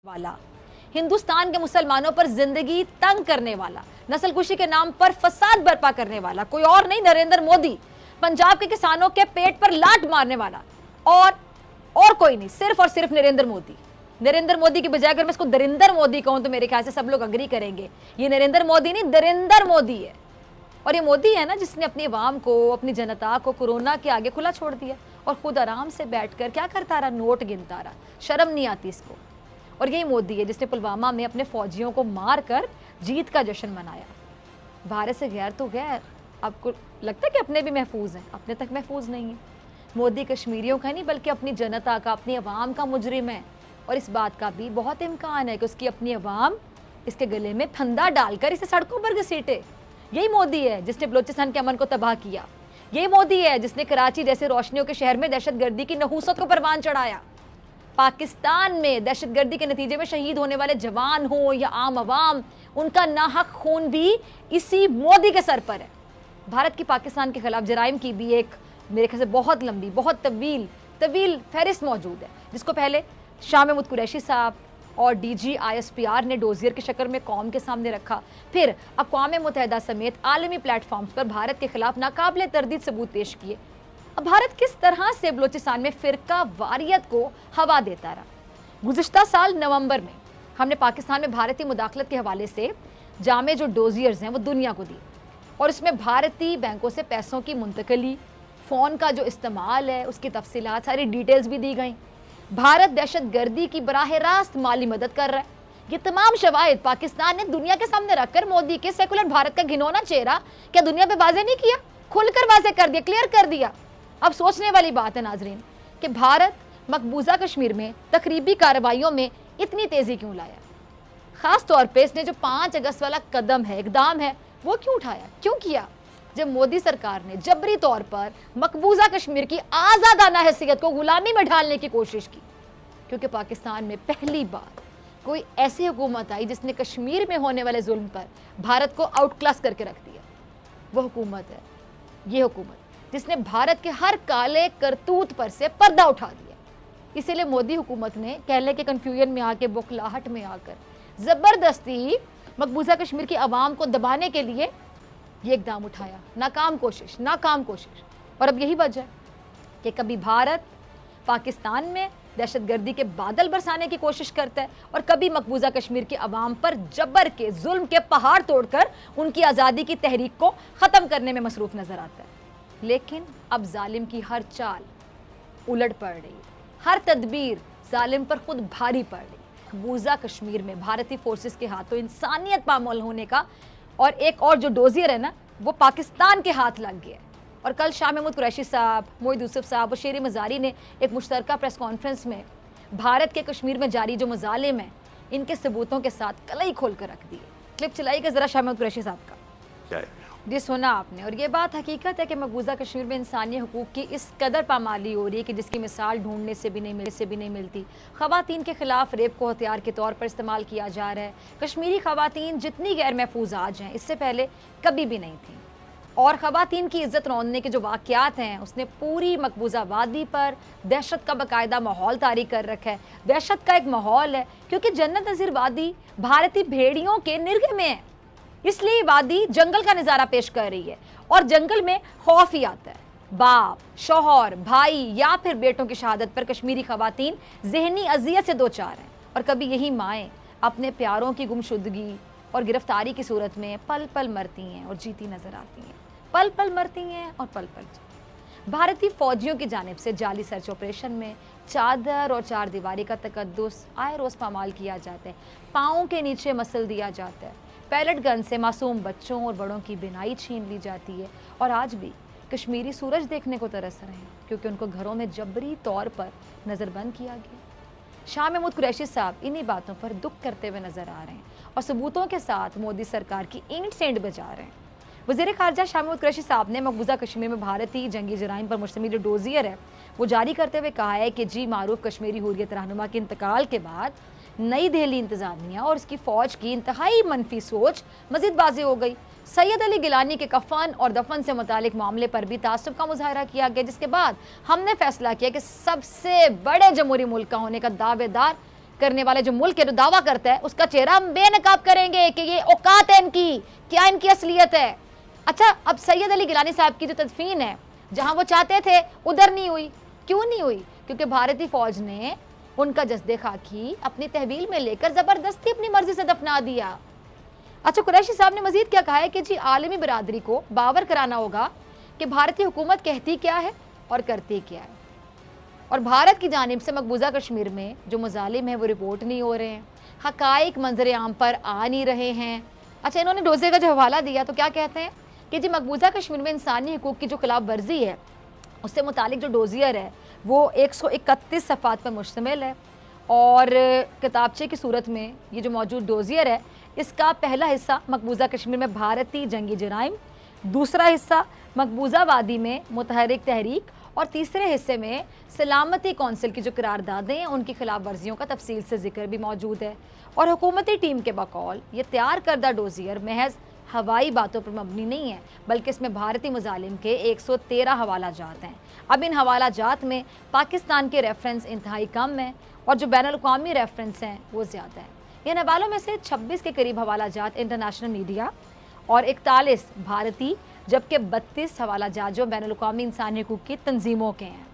वाला, हिंदुस्तान के मुसलमानों पर जिंदगी तंग करने वाला, नस्लकुशी के नाम पर फसाद बर्पा करने वाला कोई और नहीं, नरेंद्र मोदी। पंजाब के किसानों के पेट पर लात मारने वाला और कोई नहीं, सिर्फ और सिर्फ नरेंद्र मोदी। नरेंद्र मोदी की बजाय अगर मैं इसको दरिंदर मोदी कहूं तो मेरे ख्याल से सब लोग अग्री करेंगे। ये नरेंद्र मोदी नहीं, दरिंदर मोदी है। और ये मोदी है ना जिसने अपनी आवाम को, अपनी जनता को कोरोना के आगे खुला छोड़ दिया और खुद आराम से बैठकर क्या करता रहा, नोट गिनता रहा। शर्म नहीं आती इसको। और यही मोदी है जिसने पुलवामा में अपने फौजियों को मारकर जीत का जश्न मनाया। भारत से गैर तो गैर, आपको लगता है कि अपने भी महफूज हैं? अपने तक महफूज नहीं है। मोदी कश्मीरियों का नहीं बल्कि अपनी जनता का, अपनी आवाम का मुजरिम है। और इस बात का भी बहुत इम्कान है कि उसकी अपनी आवाम इसके गले में फंदा डालकर इसे सड़कों पर घसीटे। यही मोदी है जिसने बलोचिस्तान के अमन को तबाह किया। यही मोदी है जिसने कराची जैसे रोशनियों के शहर में दहशतगर्दी की नहूसत को परवान चढ़ाया। पाकिस्तान में दहशतगर्दी के नतीजे में शहीद होने वाले जवान हो या आम आवाम, उनका नाहक खून भी इसी मोदी के सर पर है। भारत की पाकिस्तान के खिलाफ जराइम की भी एक मेरे ख्याल से बहुत लंबी, बहुत तवील फहरिस्त मौजूद है, जिसको पहले शाह महमूद कुरैशी साहब और DGISPR ने डोजियर की शक्ल में कौम के सामने रखा। फिर अक़वाम मुत्तहिदा समेत आलमी प्लेटफॉर्म्स पर भारत के खिलाफ नाकाबिले तरदीद सबूत पेश किए। अब भारत किस तरह से बलोचिस्तान में फिरका वारियत को हवा देता रहा। गुज़िश्ता साल नवंबर में हमने पाकिस्तान में भारतीय मुदाखलत के हवाले से जामे जो डोजियर्स हैं वो दुनिया को दिए और इसमें भारतीय बैंकों से पैसों की मुंतकली, फ़ोन का जो इस्तेमाल है उसकी तफसीलात, सारी डिटेल्स भी दी गई। भारत दहशतगर्दी की बराह रास्त माली मदद कर रहा है। ये तमाम शवाहिद पाकिस्तान ने दुनिया के सामने रखकर मोदी के सेकुलर भारत का घिनौना चेहरा क्या दुनिया पे वाज़ेह नहीं किया? खुलकर वाज़ेह कर दिया, क्लियर कर दिया। अब सोचने वाली बात है नाजरीन कि भारत मकबूजा कश्मीर में तकरीबी कार्रवाइयों में इतनी तेज़ी क्यों लाया? ख़ास तौर पर इसने जो 5 अगस्त वाला कदम है, इकदाम है, वो क्यों उठाया, क्यों किया? जब मोदी सरकार ने जबरी तौर पर मकबूजा कश्मीर की आज़ादाना हैसियत को गुलामी में ढालने की कोशिश की। क्योंकि पाकिस्तान में पहली बार कोई ऐसी हुकूमत आई जिसने कश्मीर में होने वाले जुल्म पर भारत को आउट क्लास करके रख दिया। वो हुकूमत है, ये हुकूमत जिसने भारत के हर काले करतूत पर से पर्दा उठा दिया। इसीलिए मोदी हुकूमत ने कहले के कन्फ्यूजन में आके, बौखलाहट में आकर ज़बरदस्ती मकबूजा कश्मीर की आवाम को दबाने के लिए ये इकदाम उठाया। नाकाम कोशिश। और अब यही वजह है कि कभी भारत पाकिस्तान में दहशतगर्दी के बादल बरसाने की कोशिश करता है और कभी मकबूजा कश्मीर की आवाम पर जबर के, जुल्म के पहाड़ तोड़कर उनकी आज़ादी की तहरीक को ख़त्म करने में मसरूफ़ नज़र आता है। लेकिन अब जालिम की हर चाल उलट पड़ रही है, हर तदबीर जालिम पर खुद भारी पड़ रही है। मकबूजा कश्मीर में भारतीय फोर्सेस के हाथों इंसानियत पामाल होने का और एक और जो डोजियर है ना वो पाकिस्तान के हाथ लग गया। और कल शाह महमूद कुरैशी साहब, मोईद यूसुफ साहब और शेर मज़ारी ने एक मुश्तरका प्रेस कॉन्फ्रेंस में भारत के कश्मीर में जारी जो मजालिम हैं इनके सबूतों के साथ कलई खोल कर रख दी। क्लिप चलाइएगा ज़रा शाह महमूद कुरैशी साहब का। जी सुना आपने। और ये बात हकीकत है कि मकबूजा कश्मीर में इंसानी हुकूक की इस कदर पामाली हो रही है कि जिसकी मिसाल ढूंढने से भी नहीं मिलती। ख़वातीन के ख़िलाफ़ रेप को हथियार के तौर पर इस्तेमाल किया जा रहा है। कश्मीरी ख़वातीन जितनी गैर महफूज आज हैं इससे पहले कभी भी नहीं थी। और ख़वातीन की इज़्ज़त रौंदने के जो वाक़यात हैं उसने पूरी मकबूजा वादी पर दहशत का बाकायदा माहौल तारी कर रखा है। दहशत का एक माहौल है क्योंकि जन्नत नज़ीर वादी भारतीय भेड़ियों के निर्गे में है, इसलिए वादी जंगल का नज़ारा पेश कर रही है। और जंगल में खौफ ही आता है। बाप, शौहर, भाई या फिर बेटों की शहादत पर कश्मीरी ख़वातीन ज़हनी अजियत से दो चार हैं। और कभी यही माएँ अपने प्यारों की गुमशुदगी और गिरफ्तारी की सूरत में पल पल मरती हैं और जीती नज़र आती हैं। पल पल मरती हैं और पल पल जीती। भारतीय फ़ौजियों की जानिब से जाली सर्च ऑपरेशन में चादर और चार दीवारी का तकद्दुस आए रोज़ पामाल किया जाता है। पाँव के नीचे मसल दिया जाता है। पैलेट गन से मासूम बच्चों और बड़ों की बिनाई छीन ली जाती है। और आज भी कश्मीरी सूरज देखने को तरस रहे हैं क्योंकि उनको घरों में जबरी तौर पर नज़रबंद किया गया। शाह महमूद कुरैशी साहब इन्हीं बातों पर दुख करते हुए नज़र आ रहे हैं और सबूतों के साथ मोदी सरकार की ईंट सेंध बजा रहे हैं। वज़ीर ख़ारजा शाह महमूद कुरैशी साहब ने मकबूजा कश्मीर में भारतीय जंगी जराइम पर मुश्तमिल जो डोजियर है वो जारी करते हुए कहा है कि जी मारूफ कश्मीरी हुर्रियत रहनुमा के इंतकाल के बाद नई दिल्ली इंतज़ामिया और उसकी फ़ौज की इंतहाई मनफी सोच मज़ीद वाज़ेह हो गई। सैयद अली गिलानी के कफन और दफन से मुतालिक मामले पर भी तासुब का मुजाहरा किया गया, जिसके बाद हमने फैसला किया कि सबसे बड़े जमहूरी मुल्क का होने का दावेदार करने वाले जो मुल्क है जो दावा करता है, उसका चेहरा हम बेनकाब करेंगे कि ये औकात है इनकी, क्या इनकी असलियत है। अच्छा, अब सैयद अली गिलानी साहब की जो तदफीन है, जहां वो चाहते थे उधर नहीं हुई। क्यों नहीं हुई? क्योंकि भारतीय फौज ने उनका जस्दे खाकी अपनी तहवील में लेकर जबरदस्ती अपनी मर्जी से दफना दिया। अच्छा, कुरैशी साहब ने मजीद क्या कहा है कि जी आलमी बरादरी को बावर कराना होगा कि भारतीय हुकूमत कहती क्या है और करती क्या है, और भारत की जानिब से मकबूजा कश्मीर में जो मजालिम है वो रिपोर्ट नहीं हो रहे हैं, हकाइक मंजर आम पर आ नहीं रहे हैं। अच्छा, इन्होंने डोजियर का जो हवाला दिया तो क्या कहते हैं कि जी मकबूजा कश्मीर में इंसानी हकूक़ की जो खिलाफ वर्जी है उससे मुतालिक जो डोजियर है वो 131 सफ़ात पर मुश्तमिल है, और किताबचे की सूरत में ये जो मौजूद डोजियर है इसका पहला हिस्सा मकबूजा कश्मीर में भारतीय जंगी जराइम, दूसरा हिस्सा मकबूजा वादी में मुतहरिक तहरीक, और तीसरे हिस्से में सलामती कौंसिल की जो करारदादें हैं उनकी खिलाफ वर्जियों का तफसील से जिक्र भी मौजूद है। और हुकूमती टीम के बकौल ये तैयार करदा डोजियर महज हवाई बातों पर मबनी नहीं है, बल्कि इसमें भारतीय मुजालिम के 113 हवाला जात हैं। अब इन हवाला जात में पाकिस्तान के रेफरेंस इंतहाई कम है और जो बैनुल-अक़वामी रेफरेंस हैं वो ज़्यादा हैं। इन हवालों में से 26 के करीब हवाला जात इंटरनेशनल मीडिया और 41 भारतीय, जबकि 32 हवाला जात जो बैनुल-अक़वामी इंसानी हकूक़ की तंजीमों के हैं।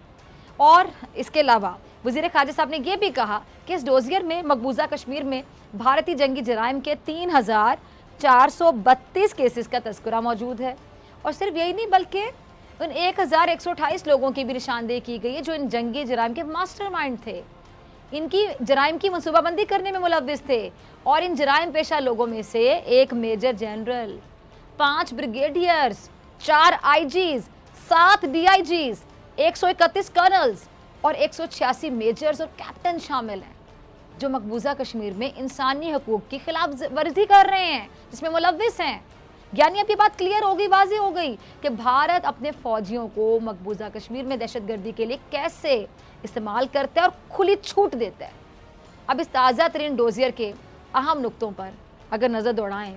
और इसके अलावा वज़ीर ख़ारिजा साहब ने यह भी कहा कि इस डोजियर में मकबूजा कश्मीर में भारतीय जंगी जराइम के 3432 केसेस का तज़किरा मौजूद है। और सिर्फ यही नहीं बल्कि उन 1128 लोगों की भी निशानदेही की गई है जो इन जंगी जराइम के मास्टरमाइंड थे, इनकी जराइम की मनसूबाबंदी करने में मुलव्विस थे। और इन जराइम पेशा लोगों में से एक major general, 5 brigadiers, 4 IGs, 7 डीआईजीज, 131 colonel's और 186 मेजर्स और कैप्टन शामिल हैं जो मकबूजा कश्मीर में इंसानी हकूक़ की खिलाफ वर्जी कर रहे हैं, जिसमें मुलव्विस हैं। यानी अब ये बात क्लियर हो गई, वाज़ेह हो गई कि भारत अपने फ़ौजियों को मकबूजा कश्मीर में दहशतगर्दी के लिए कैसे इस्तेमाल करता है और खुली छूट देता है। अब इस ताज़ा तरीन डोजियर के अहम नुक्तों पर अगर नज़र दौड़ाएँ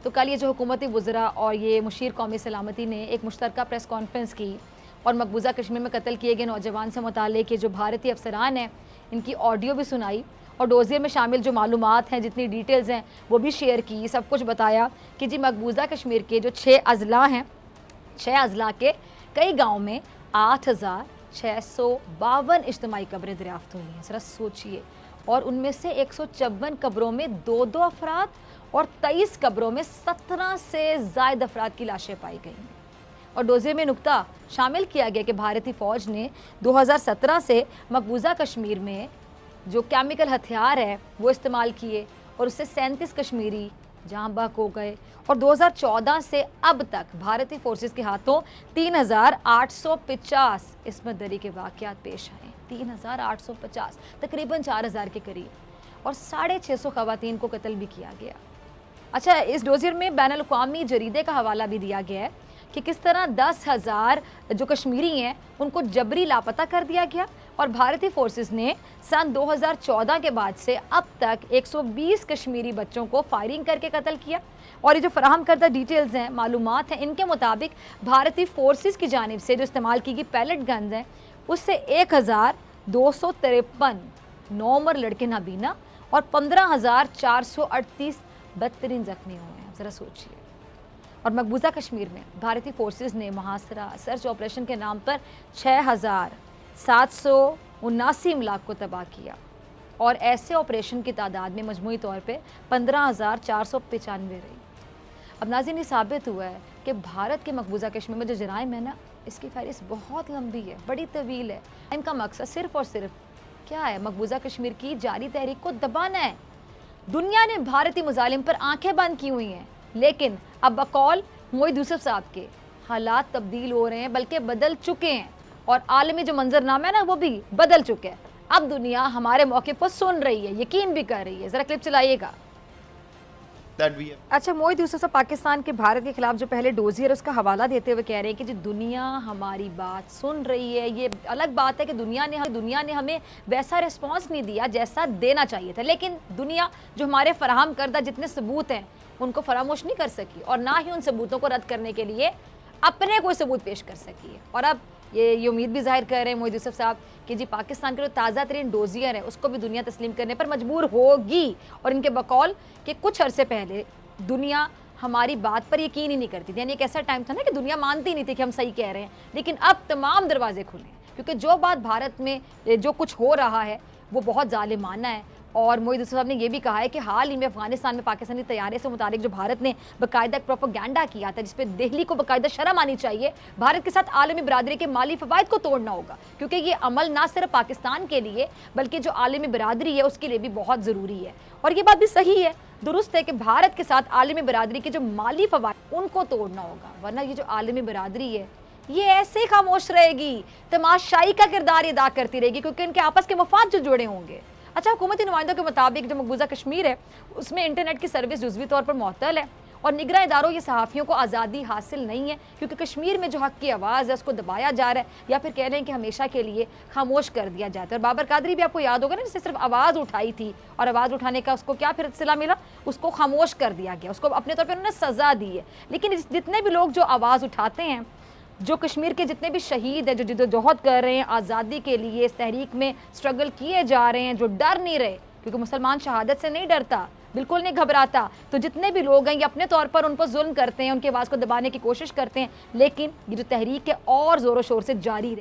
तो कल ये जो हुकूमती वज़रा और ये मुशीर कौमी सलामती ने एक मुश्तरका प्रेस कॉन्फ्रेंस की और मकबूजा कश्मीर में कत्ल किए गए नौजवान से मुताल्लिक़ जो भारतीय अफसरान हैं इनकी ऑडियो भी सुनाई और डोजियर में शामिल जो मालूमात हैं, जितनी डिटेल्स हैं वो भी शेयर की। सब कुछ बताया कि जी मकबूजा कश्मीर के जो 6 अज़ला हैं, 6 अज़ला के कई गाँव में 8652 इज्तिमाई कब्रें दरियाफ्त हुई हैं। ज़रा सोचिए, और उनमें से 154 कब्रों में 2-2 अफराद और 23 कब्रों में 17 से ज़ायद अफराद की लाशें पाई गई। और डोजियर में नुक्ता शामिल किया गया कि भारतीय फ़ौज ने 2017 से मकबूजा कश्मीर में जो केमिकल हथियार है वो इस्तेमाल किए और उससे 37 कश्मीरी जाँ बहक हो गए। और 2014 से अब तक भारतीय फोर्सेस के हाथों 3850 इस्मत दरी के वाक़यात पेश आए। 3850, तकरीबन 4000 के करीब, और 650 ख़वातीन को कत्ल भी किया गया। अच्छा, इस डोजियर में बैनुल-अक़वामी जरीदे का हवाला भी दिया गया है कि किस तरह 10,000 जो कश्मीरी हैं उनको जबरी लापता कर दिया गया। और भारतीय फोर्सेस ने सन 2014 के बाद से अब तक 120 कश्मीरी बच्चों को फायरिंग करके कत्ल किया। और ये जो फराहम करदा डिटेल्स हैं, मालूमात हैं, इनके मुताबिक भारतीय फोर्सेस की जानिब से जो इस्तेमाल की गई पैलेट गन्स हैं उससे 1253 नौमर लड़के नाबीना और 15,438 बदतरीन जख्मी हुए हैं। ज़रा सोचिए। और मकबूजा कश्मीर में भारतीय फोर्सेस ने मुहासरा सर्च ऑपरेशन के नाम पर 6,779 इमलाक को तबाह किया और ऐसे ऑपरेशन की तादाद में मजमूई तौर पे 15,495 रही। अब नाज़रीन, ये साबित हुआ है कि भारत के मकबूजा कश्मीर में जो जराइम है ना, इसकी फहरिस्त बहुत लंबी है, बड़ी तवील है। इनका मकसद सिर्फ़ और सिर्फ क्या है? मकबूजा कश्मीर की जारी तहरीक को दबाना है। दुनिया ने भारतीय मुजालिम पर आंखें बंद की हुई हैं, लेकिन अब बकौल मोईद यूसुफ साहब के हालात तब्दील हो रहे हैं, बल्कि बदल चुके हैं, और आलमी जो मंजरनामा है ना वो भी बदल चुके हैं। अब दुनिया हमारे मौके पर सुन रही है, यकीन भी कर रही है। ज़रा क्लिप चलाइएगा। अच्छा, मोईद यूसुफ साहब पाकिस्तान के भारत के खिलाफ जो पहले डोजियर उसका हवाला देते हुए कह रहे हैं कि जी दुनिया हमारी बात सुन रही है। ये अलग बात है कि दुनिया ने हमें वैसा रिस्पॉन्स नहीं दिया जैसा देना चाहिए था, लेकिन दुनिया जो हमारे फराहम करदा जितने सबूत हैं उनको फरामोश नहीं कर सकी और ना ही उन सबूतों को रद्द करने के लिए अपने कोई सबूत पेश कर सकी है। और अब ये उम्मीद भी जाहिर कर रहे हैं मोहित यूसुफ साहब कि जी पाकिस्तान के जो ताज़ा तरीन डोजियर है उसको भी दुनिया तस्लीम करने पर मजबूर होगी। और इनके बकौल कि कुछ अरसे पहले दुनिया हमारी बात पर यकीन ही नहीं करती थी, यानी एक ऐसा टाइम था ना कि दुनिया मानती नहीं थी कि हम सही कह रहे हैं, लेकिन अब तमाम दरवाजे खुले हैं क्योंकि जो बात भारत में जो कुछ हो रहा है वो बहुत जालिमाना है। और मोहित यूसुफ साहब ने यह भी कहा है कि हाल ही में अफगानिस्तान में पाकिस्तानी तैयारी से मुताबिक जो भारत ने बाकायदा प्रोपेगेंडा किया था जिसपे दिल्ली को बाकायदा शर्म आनी चाहिए, भारत के साथ आलमी बरादरी के माली फवायद को तोड़ना होगा क्योंकि ये अमल ना सिर्फ पाकिस्तान के लिए बल्कि जो आलमी बरादरी है उसके लिए भी बहुत ज़रूरी है। और ये बात भी सही है, दुरुस्त है कि भारत के साथ आलमी बरादरी के जो माली फवायद उनको तोड़ना होगा, वरना ये जो आलमी बरादरी है ये ऐसे ही खामोश रहेगी, तमाशाई का किरदार अदा करती रहेगी क्योंकि इनके आपस के मफाद जो जुड़े होंगे। अच्छा, हुकूमती नुमाइंदों के मुताबिक जो मकबूजा कश्मीर है उसमें इंटरनेट की सर्विस जुज़वी तौर पर मुअत्तल है और निगरान इदारों ये सहाफ़ियों को आज़ादी हासिल नहीं है क्योंकि कश्मीर में जो हक़ की आवाज़ है उसको दबाया जा रहा है या फिर कह रहे हैं कि हमेशा के लिए खामोश कर दिया जाता है। और बाबर कादरी भी आपको याद होगा ना, जिससे सिर्फ आवाज़ उठाई थी और आवाज़ उठाने का उसको क्या फिर सिला मिला, उसको खामोश कर दिया गया, उसको अपने तौर पर उन्होंने सज़ा दी है। लेकिन जितने भी लोग जो आवाज़ उठाते हैं, जो कश्मीर के जितने भी शहीद हैं, जो जिद्दोजहद कर रहे हैं आज़ादी के लिए, इस तहरीक में स्ट्रगल किए जा रहे हैं, जो डर नहीं रहे क्योंकि मुसलमान शहादत से नहीं डरता, बिल्कुल नहीं घबराता, तो जितने भी लोग हैं ये अपने तौर पर उन पर जुल्म करते हैं, उनकी आवाज़ को दबाने की कोशिश करते हैं, लेकिन ये जो तहरीक है और ज़ोरों शोर से जारी रहे।